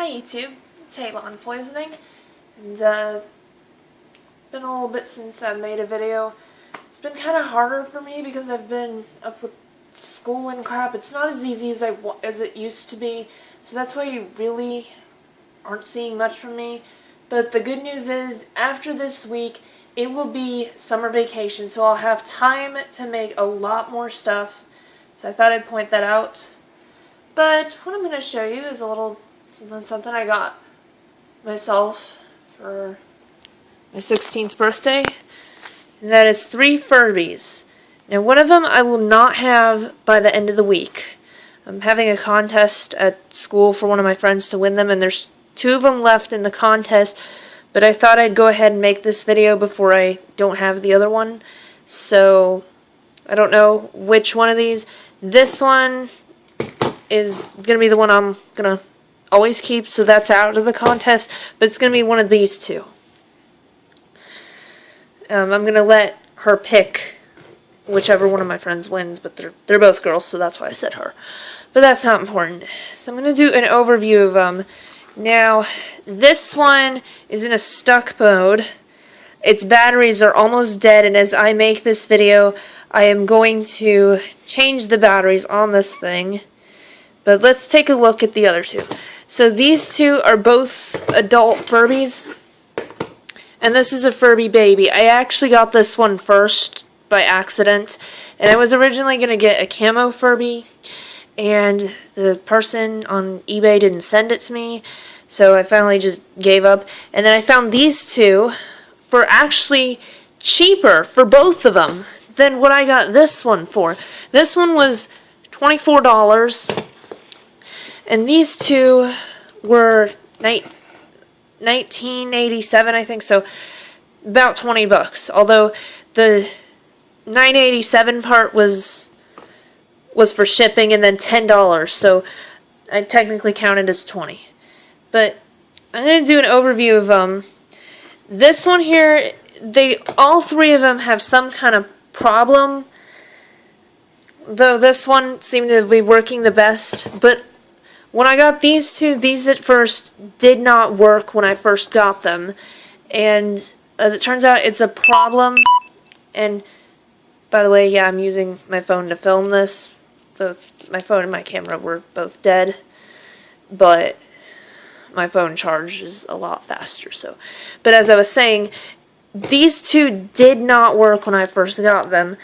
Hi YouTube, it's Halon Poisoning, and been a little bit since I made a video. It's been kind of harder for me because I've been up with school and crap. It's not as easy as it used to be, so that's why you really aren't seeing much from me. But the good news is, after this week, it will be summer vacation, so I'll have time to make a lot more stuff. So I thought I'd point that out. But what I'm going to show you is a little something I got myself for my 16th birthday, and that is 3 Furbies. Now, one of them I will not have by the end of the week. I'm having a contest at school for one of my friends to win them, and there's 2 of them left in the contest, but I thought I'd go ahead and make this video before I don't have the other one. So I don't know which one of these. This one is going to be the one I'm going to always keep, so that's out of the contest, but it's going to be one of these 2. I'm going to let her pick whichever one of my friends wins, but they're both girls, so that's why I said her. But that's not important. So I'm going to do an overview of them. Now, this one is in a stuck mode. Its batteries are almost dead, and as I make this video, I am going to change the batteries on this thing. But let's take a look at the other 2. So these 2 are both adult Furbies, and this is a Furby baby. I actually got this one first by accident, and I was originally going to get a camo Furby, and the person on eBay didn't send it to me, so I finally just gave up. And then I found these 2 for actually cheaper for both of them than what I got this one for. This one was $24. And these 2 were $19.87, I think, so about $20. Although the $9.87 part was for shipping, and then $10, so I technically counted as $20. But I'm going to do an overview of them. This one here, all 3 of them have some kind of problem, though this one seemed to be working the best. But when I got these 2, these at first did not work when I first got them. And as it turns out, it's a problem. And by the way, yeah, I'm using my phone to film this. Both my phone and my camera were both dead. But my phone charges a lot faster. But as I was saying, these 2 did not work when I first got them.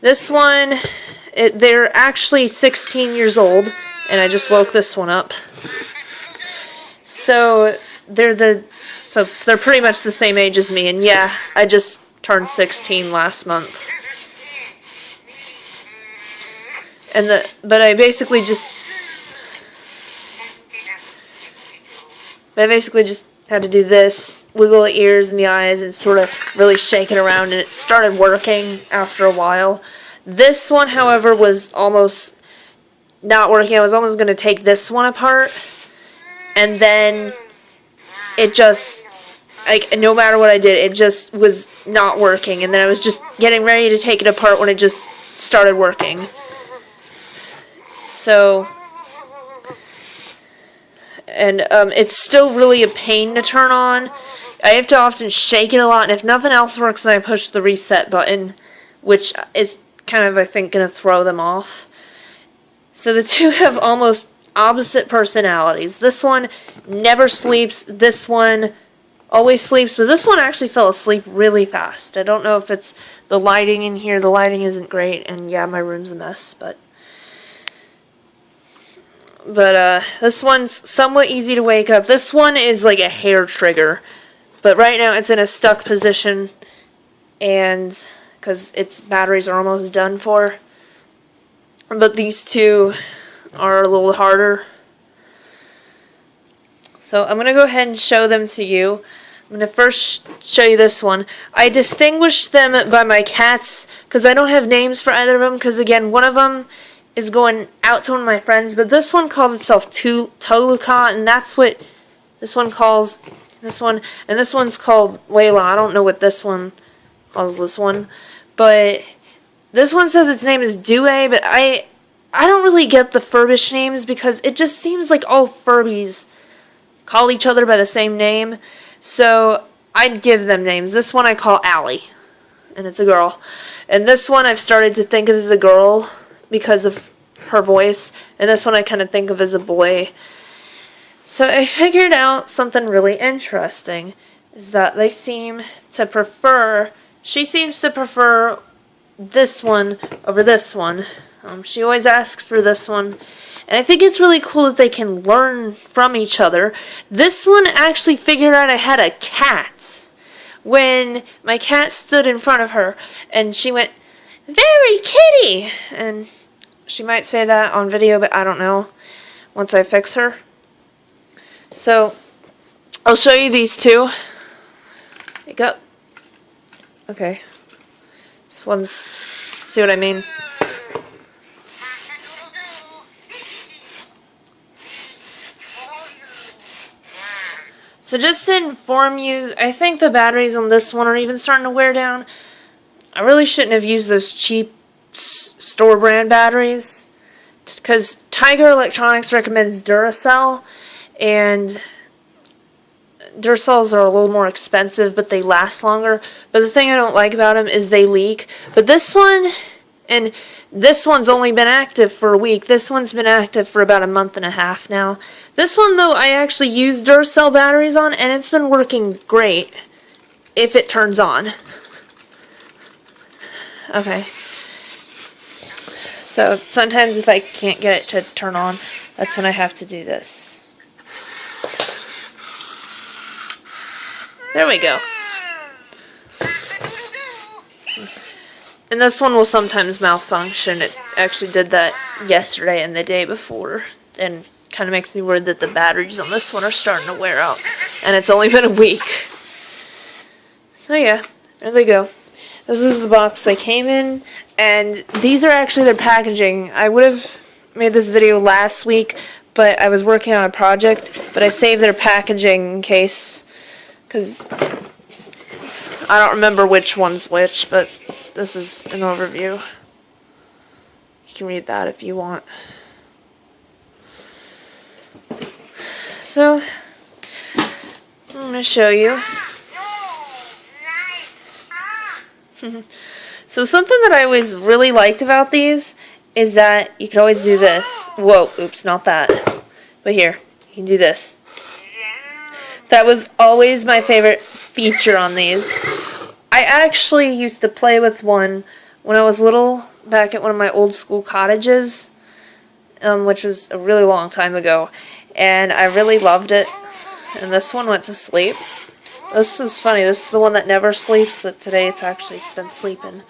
This one, they're actually 16 years old, and I just woke this one up. So they're pretty much the same age as me, and yeah, I just turned 16 last month. But I basically just had to do this, wiggle the ears and the eyes, and sort of really shake it around, and it started working after a while. This one, however, was almost not working. I was almost going to take this one apart, and then it just, no matter what I did, it just was not working, and then I was just getting ready to take it apart when it just started working. So, and it's still really a pain to turn on. I have to often shake it a lot, and if nothing else works, then I push the reset button, which is kind of, I think, going to throw them off. So the 2 have almost opposite personalities. This one never sleeps. This one always sleeps, but this one actually fell asleep really fast. I don't know if it's the lighting in here. The lighting isn't great, and yeah, my room's a mess, but this one's somewhat easy to wake up. This one is like a hair trigger, but right now it's in a stuck position, and because its batteries are almost done for. But these 2 are a little harder. So I'm going to go ahead and show them to you. I'm going to first show you this one. I distinguished them by my cats because I don't have names for either of them, because again, one of them is going out to one of my friends, but this one calls itself Toluca, and that's what this one calls this one, and this one's called Layla. I don't know what this one calls this one, but this one says its name is Due, but I don't really get the Furbish names because it just seems like all Furbies call each other by the same name. So I'd give them names. This one I call Allie, and it's a girl. And this one I've started to think of as a girl because of her voice. And this one I kind of think of as a boy. So I figured out something really interesting, is that they seem to prefer, she seems to prefer this one over this one. She always asks for this one. And I think it's really cool that they can learn from each other. This one actually figured out I had a cat when my cat stood in front of her and she went, "Very kitty!" And she might say that on video, but I don't know once I fix her. So I'll show you these two. Wake up. Okay. This one's, see what I mean? So just to inform you, I think the batteries on this one are even starting to wear down. I really shouldn't have used those cheap store brand batteries, because Tiger Electronics recommends Duracell, and Duracells are a little more expensive, but they last longer. But the thing I don't like about them is they leak. But this one, and this one's only been active for a week. This one's been active for about a month and a half now. This one, though, I actually used Duracell batteries on, and it's been working great if it turns on. Okay. So sometimes if I can't get it to turn on, that's when I have to do this. There we go. And this one will sometimes malfunction. It actually did that yesterday and the day before. And kind of makes me worried that the batteries on this one are starting to wear out. And it's only been a week. So yeah, there they go. This is the box they came in. And these are actually their packaging. I would have made this video last week, but I was working on a project. But I saved their packaging in case, because I don't remember which one's which, but this is an overview. You can read that if you want. So, I'm going to show you. So something that I always really liked about these is that you could always do this. Whoa, oops, not that. But here, you can do this. That was always my favorite feature on these. I actually used to play with one when I was little, back at one of my old school cottages, which was a really long time ago, and I really loved it. And this one went to sleep. This is funny, this is the one that never sleeps, but today it's actually been sleeping.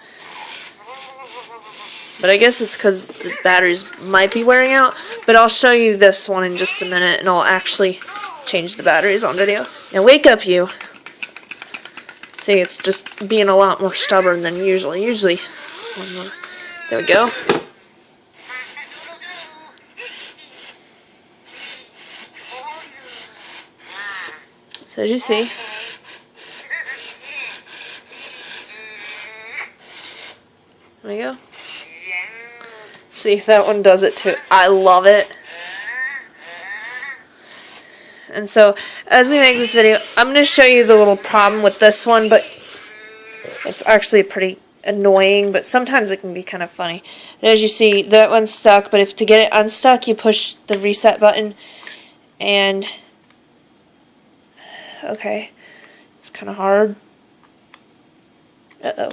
But I guess it's because the batteries might be wearing out, but I'll show you this one in just a minute, and I'll actually change the batteries on video. Now wake up, you. See, it's just being a lot more stubborn than usually. Usually, this one more. There we go. So as you see, there we go. See, that one does it too. I love it. And so, as we make this video, I'm going to show you the little problem with this one, but it's actually pretty annoying, but sometimes it can be kind of funny. And as you see, that one's stuck, but if to get it unstuck, you push the reset button, and okay, it's kind of hard. Uh-oh.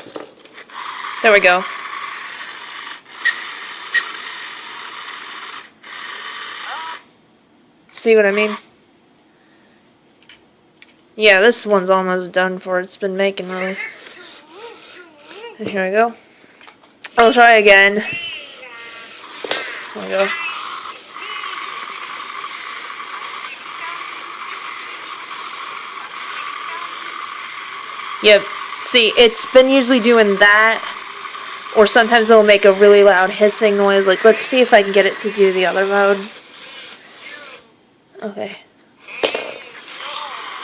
There we go. See what I mean? Yeah, this one's almost done for. It's been making really. And here we go. I'll try again. There we go. Yep. See, it's been usually doing that, or sometimes it'll make a really loud hissing noise. Like, let's see if I can get it to do the other mode. Okay.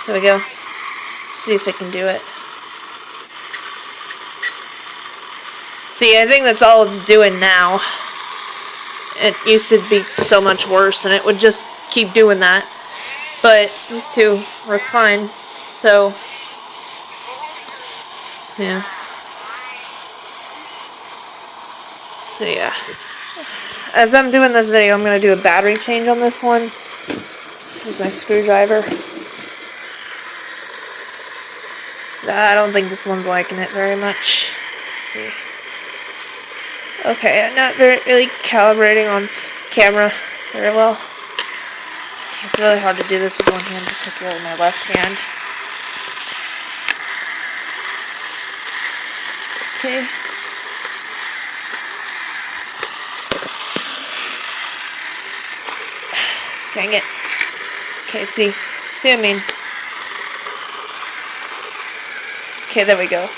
There we go. Let's see if it can do it. See, I think that's all it's doing now. it used to be so much worse, and it would just keep doing that. But these two work fine, so yeah. So yeah. As I'm doing this video, I'm going to do a battery change on this one. Here's my screwdriver. I don't think this one's liking it very much. Let's see. Okay, I'm not really calibrating on camera very well. It's really hard to do this with one hand, particularly my left hand. Okay. Dang it. Okay, see what I mean? Okay, there we go.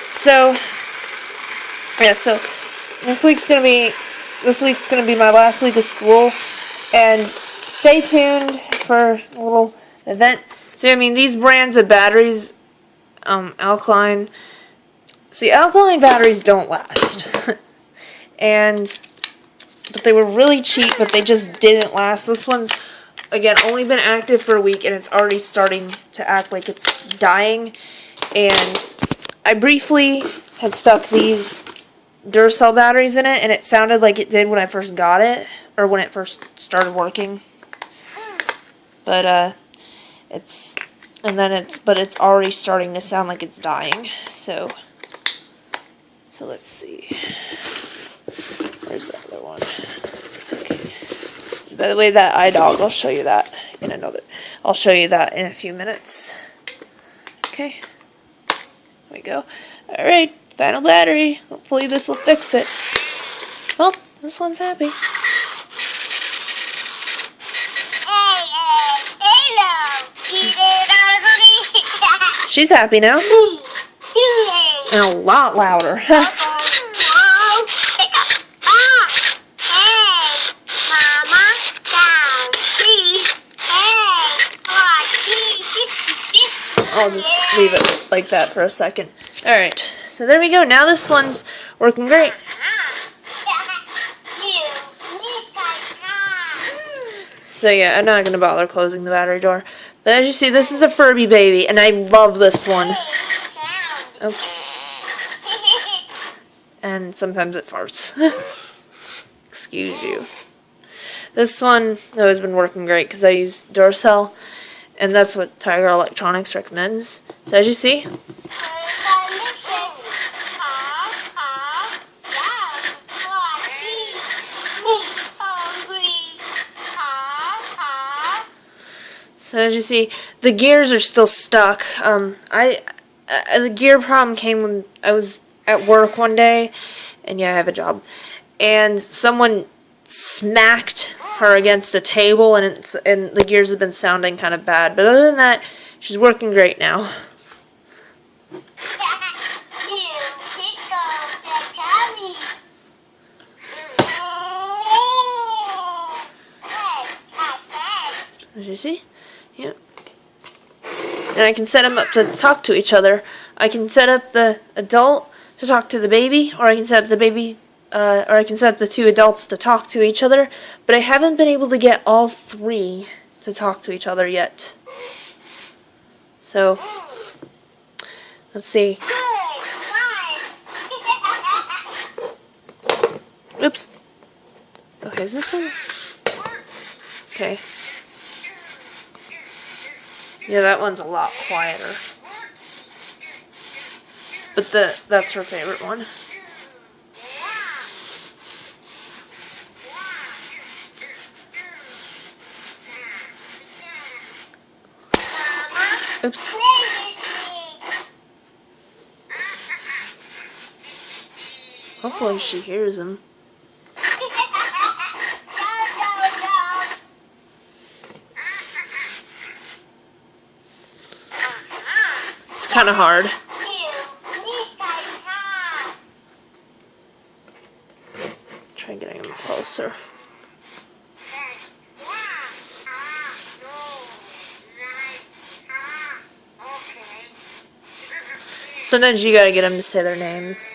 So, yeah, so this week's gonna be my last week of school, and stay tuned for a little event. So, I mean, these brands of batteries, alkaline. See, alkaline batteries don't last, but they were really cheap, but they just didn't last. This one's, again, only been active for a week, and it's already starting to act like it's dying. And I briefly had stuck these Duracell batteries in it, and it sounded like it did when I first got it, or when it first started working. But it's already starting to sound like it's dying. So let's see. Where's the other one? Okay. By the way, that eye dog, I'll show you that in I'll show you that in a few minutes. Okay. There we go. Alright, final battery. Hopefully this will fix it. Oh, this one's happy. She's happy now. And a lot louder. I'll just leave it like that for a second. Alright, so there we go. Now this one's working great. So yeah, I'm not going to bother closing the battery door. But as you see, this is a Furby baby, and I love this one. Oops. And sometimes it farts. Excuse you. This one has been working great because I use Duracell, and that's what Tiger Electronics recommends. So as you see, the gears are still stuck. The gear problem came when I was at work one day, and yeah, I have a job, and someone smacked her against a table, and the gears have been sounding kind of bad. But other than that, she's working great now. As you see, yeah. And I can set them up to talk to each other. I can set up the adult to talk to the baby, or I can set up the baby, or I can set up the two adults to talk to each other. But I haven't been able to get all three to talk to each other yet. So let's see. Oops. Okay, is this one? Okay. Yeah, that one's a lot quieter. But that's her favorite one. Oops. Hopefully she hears him. It's kind of hard. Try getting him closer. Sometimes you gotta get them to say their names.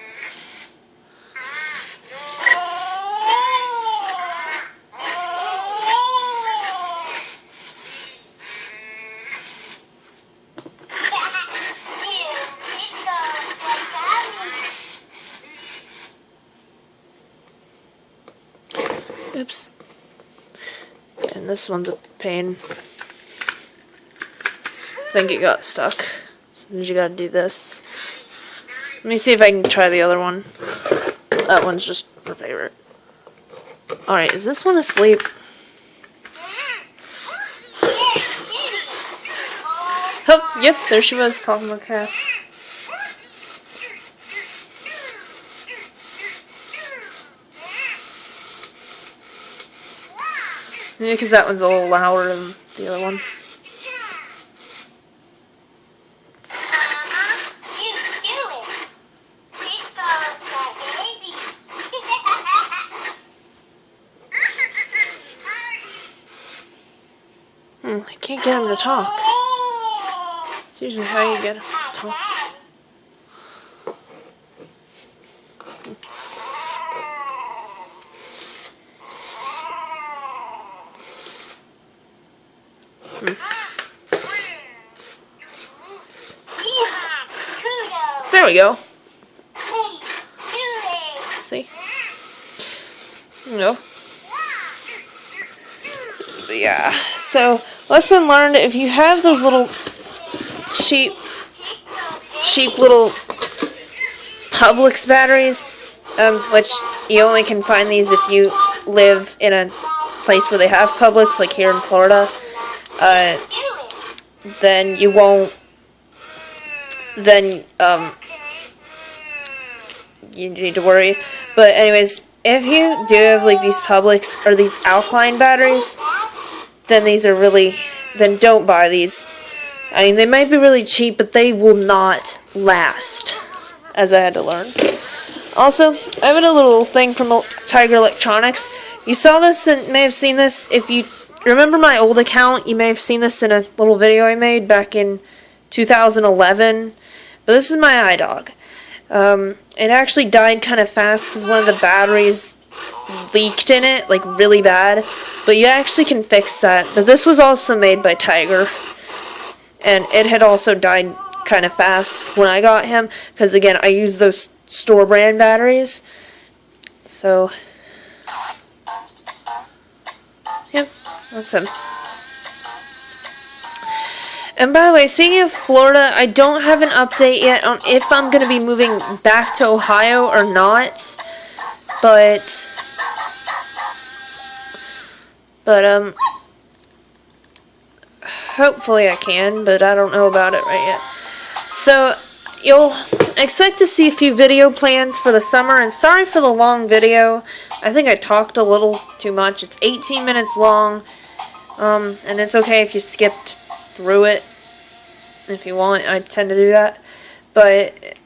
Oops. And this one's a pain. I think it got stuck. So you gotta do this. Let me see if I can try the other one. That one's just her favorite. Alright, is this one asleep? Oh, yep, there she was talking about cats. Yeah, because that one's a little louder than the other one. I can't get him to talk. It's usually how you get him to talk. There we go. See? No. But yeah, so lesson learned, if you have those little cheap little Publix batteries, which you only can find these if you live in a place where they have Publix, like here in Florida, then you won't, then you need to worry. But anyways, if you do have like these Publix or these alkaline batteries, then these are really, then don't buy these. I mean, they might be really cheap, but they will not last, as I had to learn. Also, I have a little thing from Tiger Electronics. You saw this and may have seen this. If you remember my old account, you may have seen this in a little video I made back in 2011. But this is my iDog. It actually died kind of fast because one of the batteries leaked in it, like really bad. But you actually can fix that. But this was also made by Tiger. And it had also died kind of fast when I got him. Because again, I use those store brand batteries. So, yep, that's him. And by the way, speaking of Florida, I don't have an update yet on if I'm going to be moving back to Ohio or not. But hopefully I can, but I don't know about it right yet. So, you'll expect to see a few video plans for the summer, and sorry for the long video. I think I talked a little too much. It's 18 minutes long, and it's okay if you skipped through it if you want. I tend to do that, but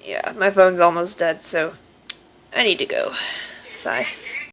yeah, my phone's almost dead, so I need to go. Bye.